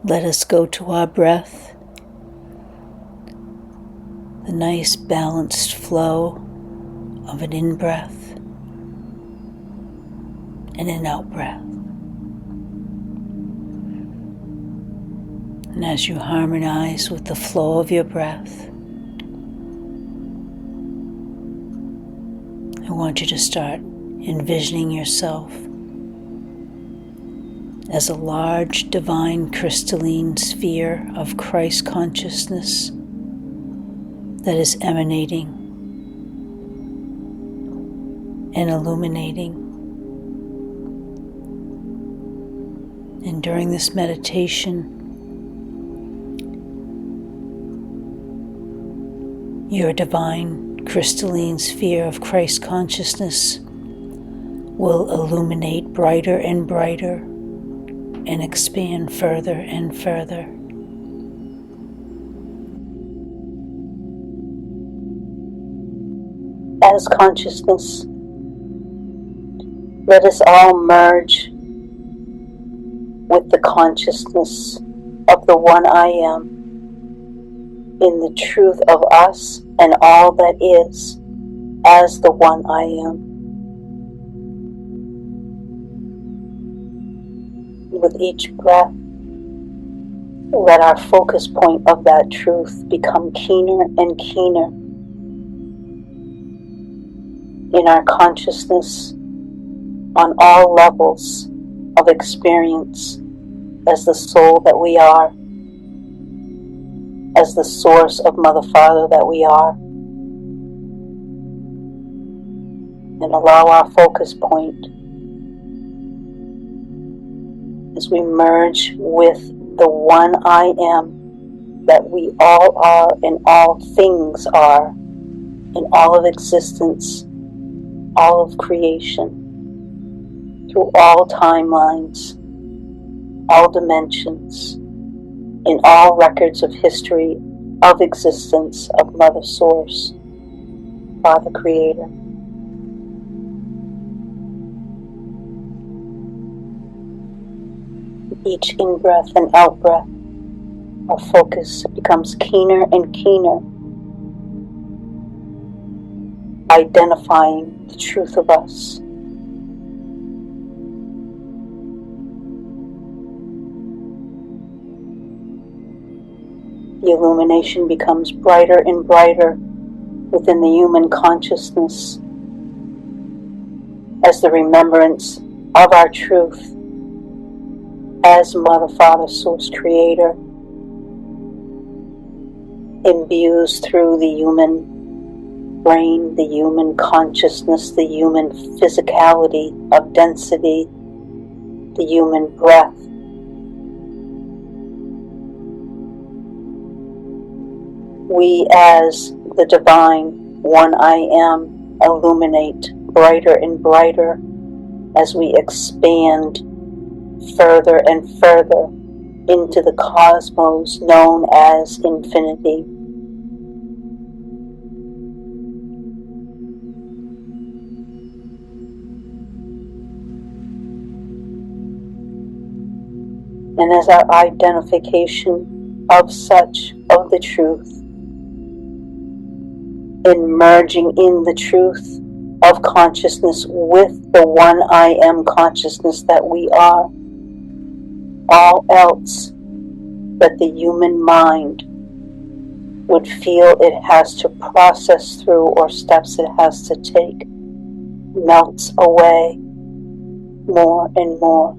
Let us go to our breath, the nice balanced flow of an in-breath and an out-breath. And as you harmonize with the flow of your breath, I want you to start envisioning yourself as a large, divine, crystalline sphere of Christ consciousness that is emanating and illuminating. And during this meditation, your divine, crystalline sphere of Christ consciousness will illuminate brighter and brighter and expand further and further. As consciousness, let us all merge with the consciousness of the One I Am in the truth of us and all that is as the One I Am. With each breath, let our focus point of that truth become keener and keener in our consciousness on all levels of experience as the soul that we are, as the source of Mother Father that we are, and allow our focus point as we merge with the One I Am that we all are and all things are in all of existence, all of creation, through all timelines, all dimensions, in all records of history of existence of Mother Source, Father Creator. Each in-breath and out-breath, our focus becomes keener and keener, identifying the truth of us. The illumination becomes brighter and brighter within the human consciousness as the remembrance of our truth as Mother, Father, Source, Creator imbues through the human brain, the human consciousness, the human physicality of density, the human breath. We as the divine One I Am illuminate brighter and brighter as we expand further and further into the cosmos known as infinity. And as our identification of such of the truth, in merging in the truth of consciousness with the One I Am consciousness that we are, all else that the human mind would feel it has to process through or steps it has to take melts away more and more.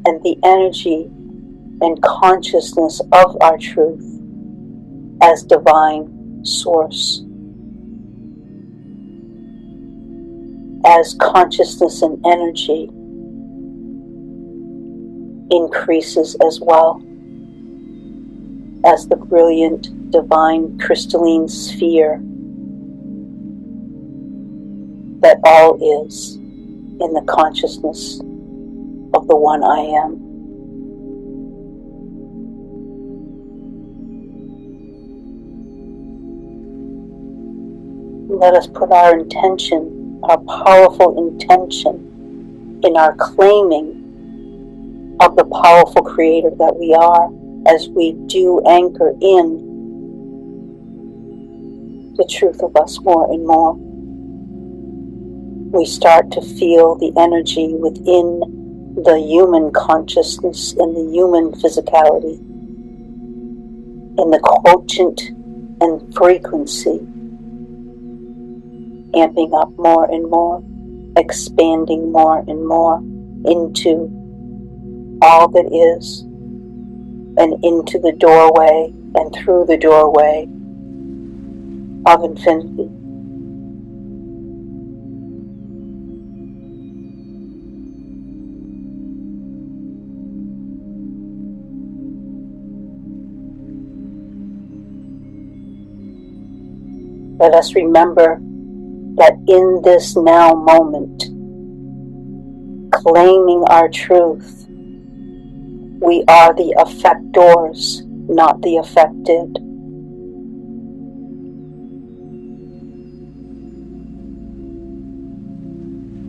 And the energy and consciousness of our truth as divine source, as consciousness and energy, increases as well as the brilliant divine crystalline sphere that all is in the consciousness of the One I Am. Let us put our intention, our powerful intention, in our claiming of the powerful creator that we are, as we do anchor in the truth of us more and more, we start to feel the energy within the human consciousness and the human physicality, and the quotient and frequency amping up more and more, expanding more and more into all that is, and into the doorway and through the doorway of infinity. Let us remember that in this now moment, claiming our truth, we are the effectors, not the affected.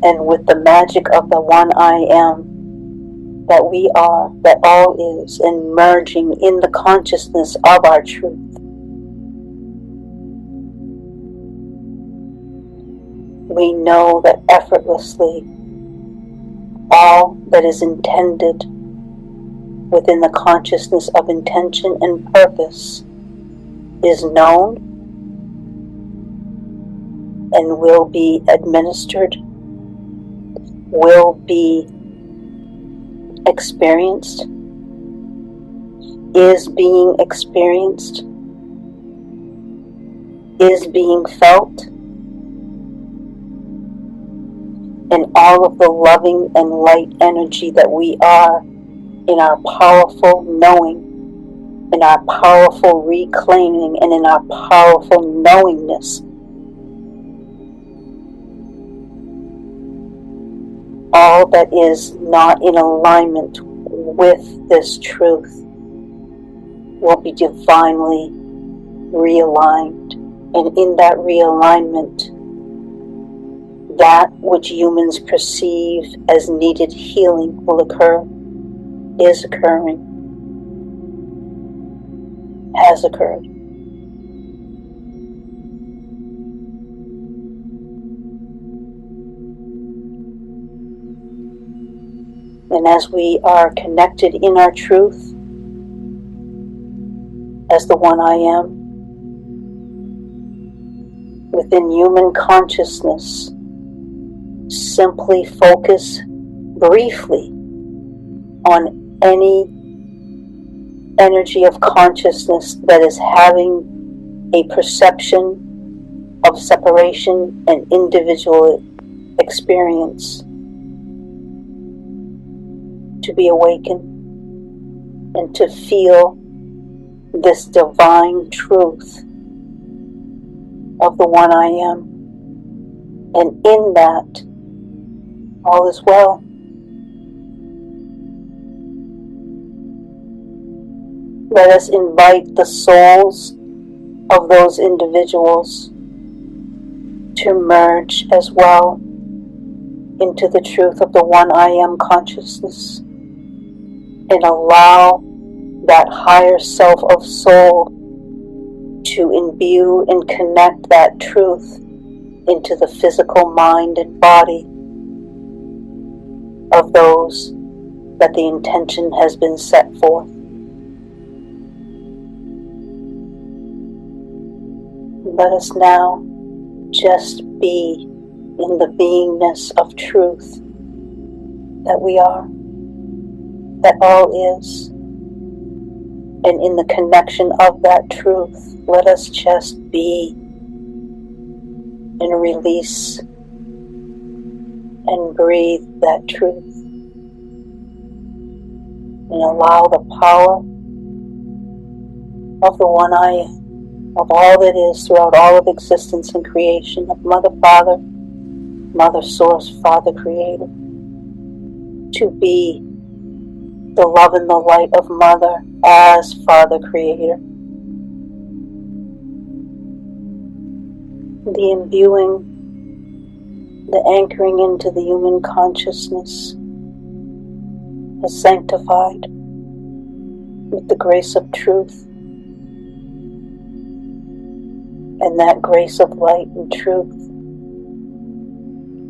And with the magic of the one I am, that we are, that all is, and merging in the consciousness of our truth, we know that effortlessly all that is intended within the consciousness of intention and purpose is known and will be administered, will be experienced, is being experienced, is being felt, and all of the loving and light energy that we are in our powerful knowing, in our powerful reclaiming, and in our powerful knowingness. All that is not in alignment with this truth will be divinely realigned. And in that realignment, that which humans perceive as needed healing will occur, is occurring, has occurred. And as we are connected in our truth, as the one I am, within human consciousness, simply focus briefly on any energy of consciousness that is having a perception of separation and individual experience, to be awakened and to feel this divine truth of the one I am. And in that, all is well. Let us invite the souls of those individuals to merge as well into the truth of the one I am consciousness, and allow that higher self of soul to imbue and connect that truth into the physical mind and body of those that the intention has been set forth. Let us now just be in the beingness of truth that we are, that all is. And in the connection of that truth, let us just be and release and breathe that truth. And allow the power of the one I am, of all that is throughout all of existence and creation, of Mother, Father, Mother, Source, Father, Creator, to be the love and the light of Mother as Father, Creator. The imbuing, the anchoring into the human consciousness is sanctified with the grace of truth, and that grace of light and truth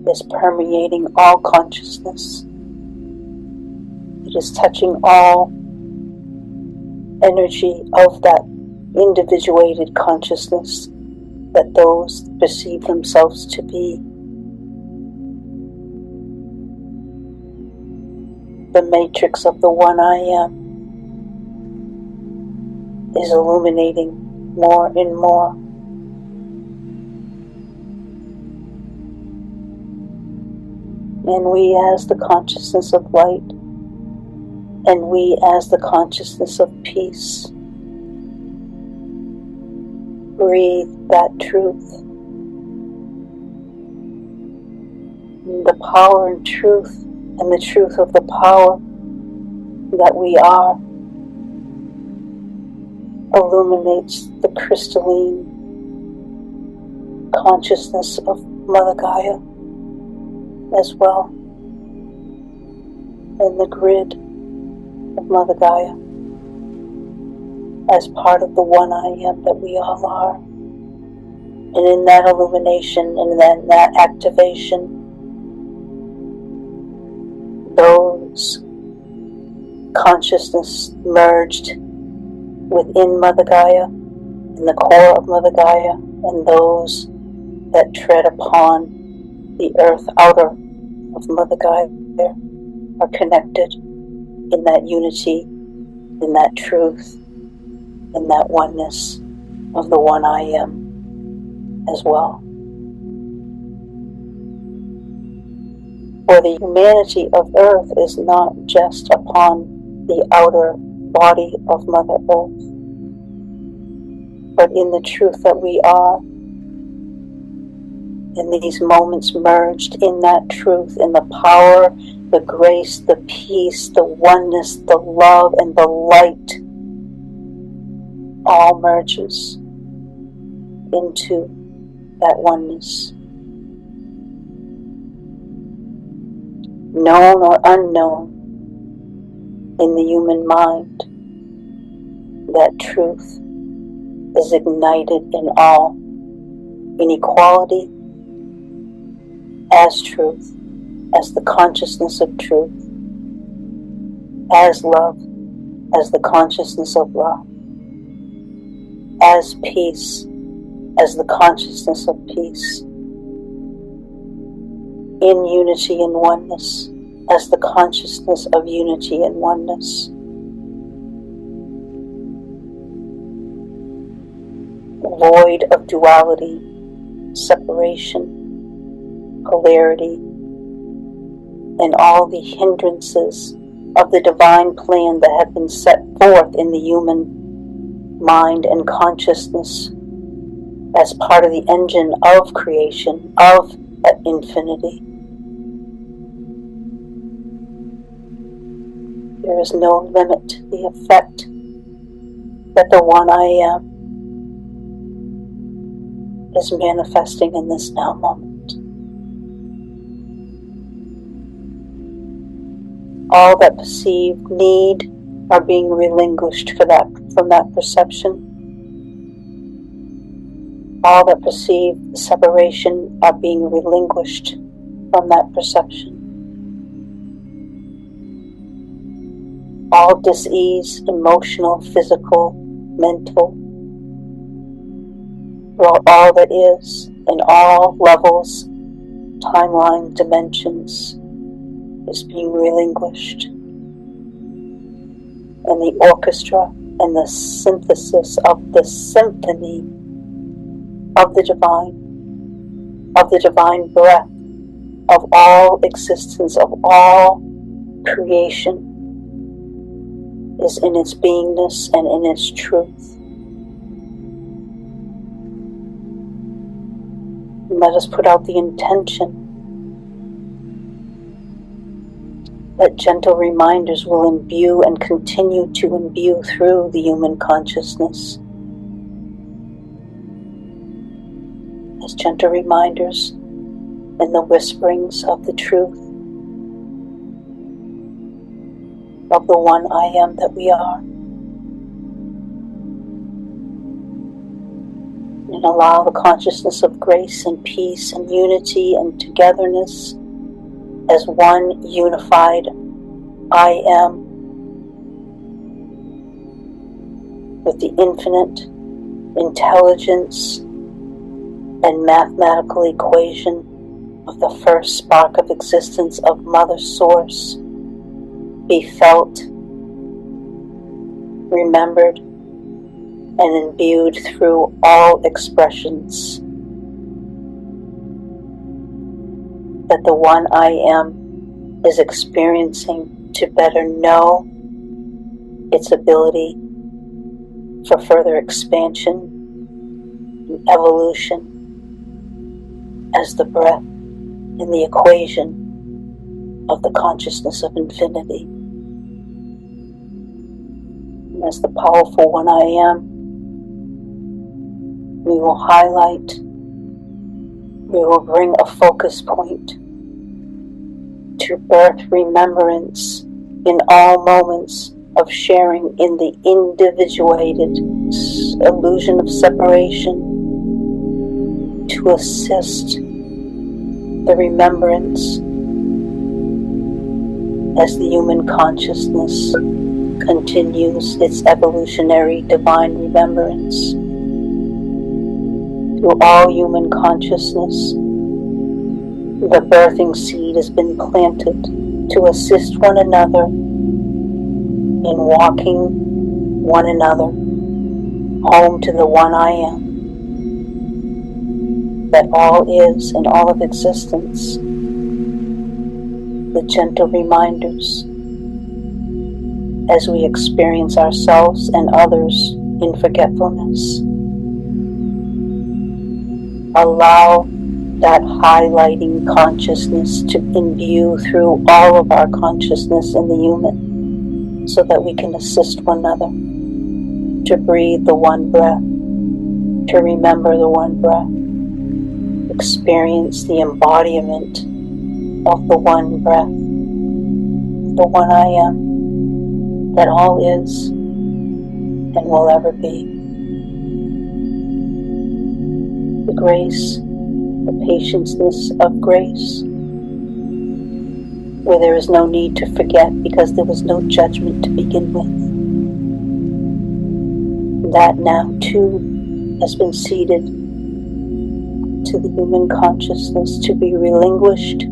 is permeating all consciousness. It is touching all energy of that individuated consciousness that those perceive themselves to be. The matrix of the One I Am is illuminating more and more. And we as the consciousness of light, and we as the consciousness of peace, breathe that truth. The power and truth, and the truth of the power that we are, illuminates the crystalline consciousness of Mother Gaia as well, and the grid of Mother Gaia as part of the One I Am that we all are. And in that illumination and then that activation, those consciousness merged within Mother Gaia, in the core of Mother Gaia, and those that tread upon the earth outer of Mother Gaia are connected in that unity, in that truth, in that oneness of the One I Am as well. For the humanity of earth is not just upon the outer body of Mother Earth, but in the truth that we are, in these moments merged in that truth, in the power, the grace, the peace, the oneness, the love, and the light, all merges into that oneness. Known or unknown in the human mind, that truth is ignited in all, in equality as truth, as the consciousness of truth, as love, as the consciousness of love, as peace, as the consciousness of peace, in unity and oneness, as the consciousness of unity and oneness. Void of duality, separation, polarity, and all the hindrances of the divine plan that have been set forth in the human mind and consciousness as part of the engine of creation, of infinity. There is no limit to the effect that the One I Am is manifesting in this now moment. All that perceived need are being relinquished from that perception. All that perceived separation are being relinquished from that perception. All dis-ease, emotional, physical, mental, all that is, in all levels, timeline, dimensions, is being relinquished. And the orchestra and the synthesis of the symphony of the divine breath, of all existence, of all creation, is in its beingness and in its truth. Let us put out the intention that gentle reminders will imbue and continue to imbue through the human consciousness. As gentle reminders in the whisperings of the truth, of the one I am that we are. And allow the consciousness of grace and peace and unity and togetherness as one unified I am with the infinite intelligence and mathematical equation of the first spark of existence of Mother Source be felt, remembered, and imbued through all expressions, that the one I am is experiencing to better know its ability for further expansion and evolution as the breath in the equation of the consciousness of infinity. And as the powerful one I am, we will highlight, we will bring a focus point to birth remembrance in all moments of sharing in the individuated illusion of separation, to assist the remembrance as the human consciousness continues its evolutionary divine remembrance. Through all human consciousness, the birthing seed has been planted to assist one another in walking one another home to the one I am, that all is and all of existence, with gentle reminders as we experience ourselves and others in forgetfulness. Allow that highlighting consciousness to imbue through all of our consciousness in the human, so that we can assist one another to breathe the one breath, to remember the one breath, experience the embodiment of the one breath, the one I am, that all is and will ever be. The grace, the patienceness of grace, where there is no need to forget because there was no judgment to begin with. That now too has been ceded to the human consciousness to be relinquished,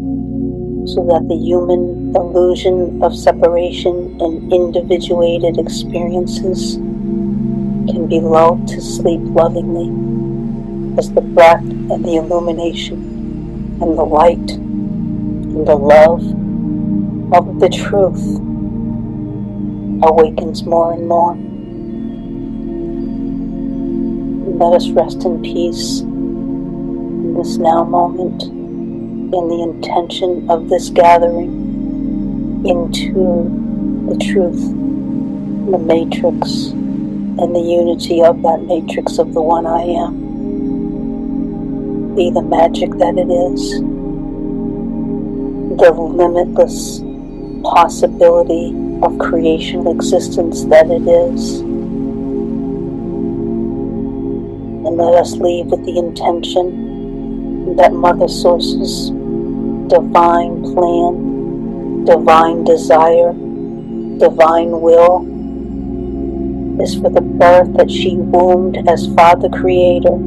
so that the human illusion of separation and individuated experiences can be lulled to sleep lovingly, as the breath and the illumination and the light and the love of the truth awakens more and more. Let us rest in peace in this now moment, in the intention of this gathering into the truth, the matrix, and the unity of that matrix of the one I am. Be the magic that it is, the limitless possibility of creational existence that it is. And let us leave with the intention that Mother Source's divine plan, divine desire, divine will is for the birth that she wombed as Father Creator,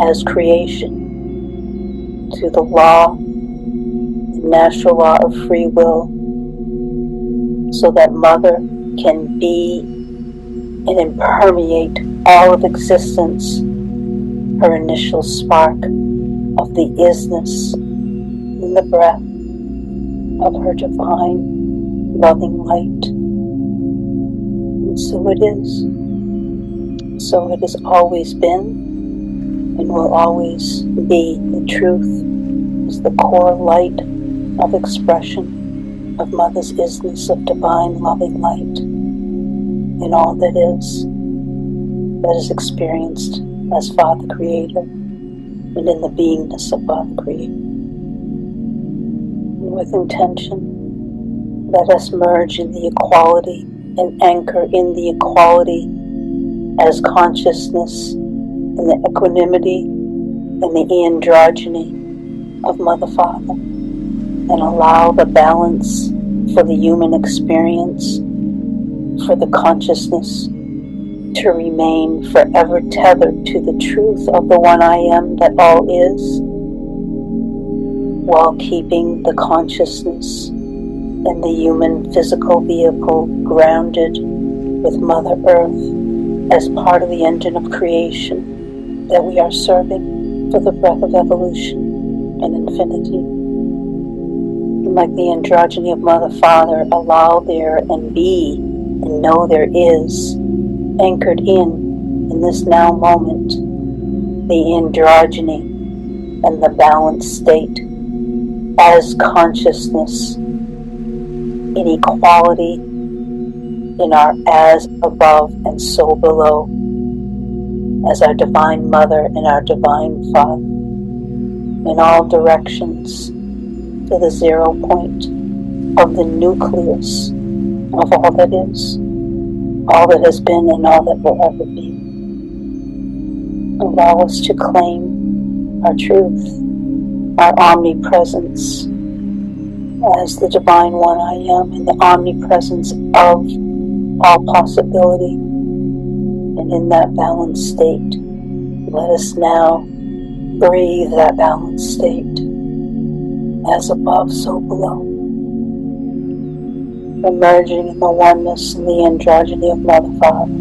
as creation, to the law, the natural law of free will, so that Mother can be and impermeate all of existence, her initial spark of the isness in the breath of her divine loving light. And so it is. So it has always been and will always be. The truth is the core light of expression of Mother's isness of divine loving light in all that is experienced as Father Creator and in the beingness of Father Creator. And with intention, Let us merge in the equality and anchor in the equality as consciousness in the equanimity and the androgyny of Mother Father, and allow the balance for the human experience, for the consciousness to remain forever tethered to the truth of the one I am that all is, while keeping the consciousness and the human physical vehicle grounded with Mother Earth as part of the engine of creation that we are serving for the breath of evolution and infinity. And like the androgyny of Mother Father, allow there and be and know there is, anchored in this now moment, the androgyny and the balanced state as consciousness in equality in our as above and so below, as our Divine Mother and our Divine Father, in all directions to the 0 point of the nucleus of all that is, all that has been and all that will ever be. Allow us to claim our truth, our omnipresence as the Divine One I Am, in the omnipresence of all possibility. And in that balanced state, let us now breathe that balanced state, as above, so below, emerging in the oneness and the androgyny of Mother Father,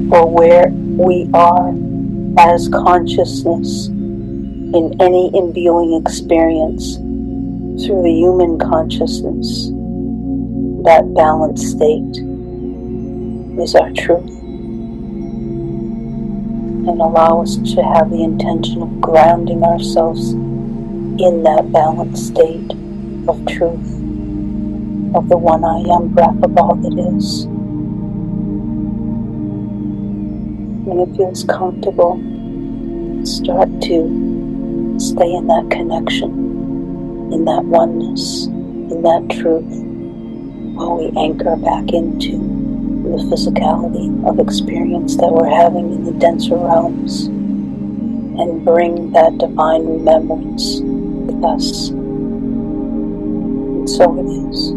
for where we are as consciousness in any imbuing experience through the human consciousness, that balanced state is our truth. And allow us to have the intention of grounding ourselves in that balanced state of truth, of the one I am breath of all that is. When it feels comfortable, start to stay in that connection, in that oneness, in that truth, while we anchor back into the physicality of experience that we're having in the denser realms, and bring that divine remembrance with us. And so it is.